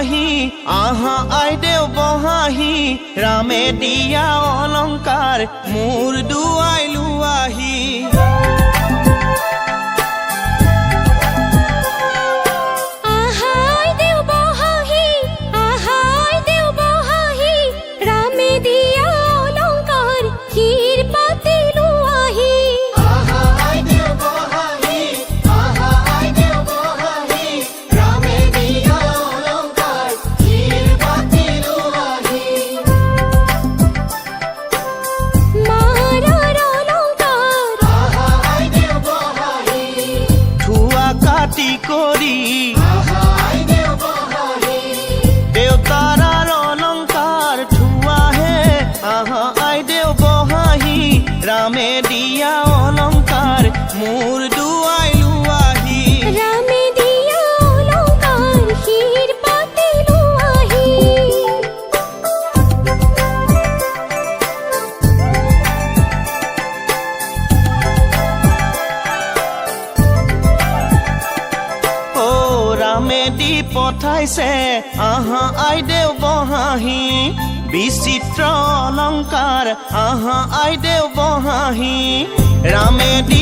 বহাহি আহা আইদেউ বহাহি ৰামে দিয়া অলংকাৰ মোৰ দুৱাই লোৱাহি কৰি দেউতাৰাৰ অলংকাৰ থোৱাহে আহা আইদেউ বহাহি ৰামে দিয়া অলংকাৰ মোৰ দুৱাই লোৱাহি ৰামে দিয়া অলংকাৰ শিৰ পাতি লোৱাহি ৰামে দি পঠাইছে আহা আইদেউ বহাহি বিচিত্ৰ অলংকাৰ আহা আইদেউ বহাহি ৰামে দি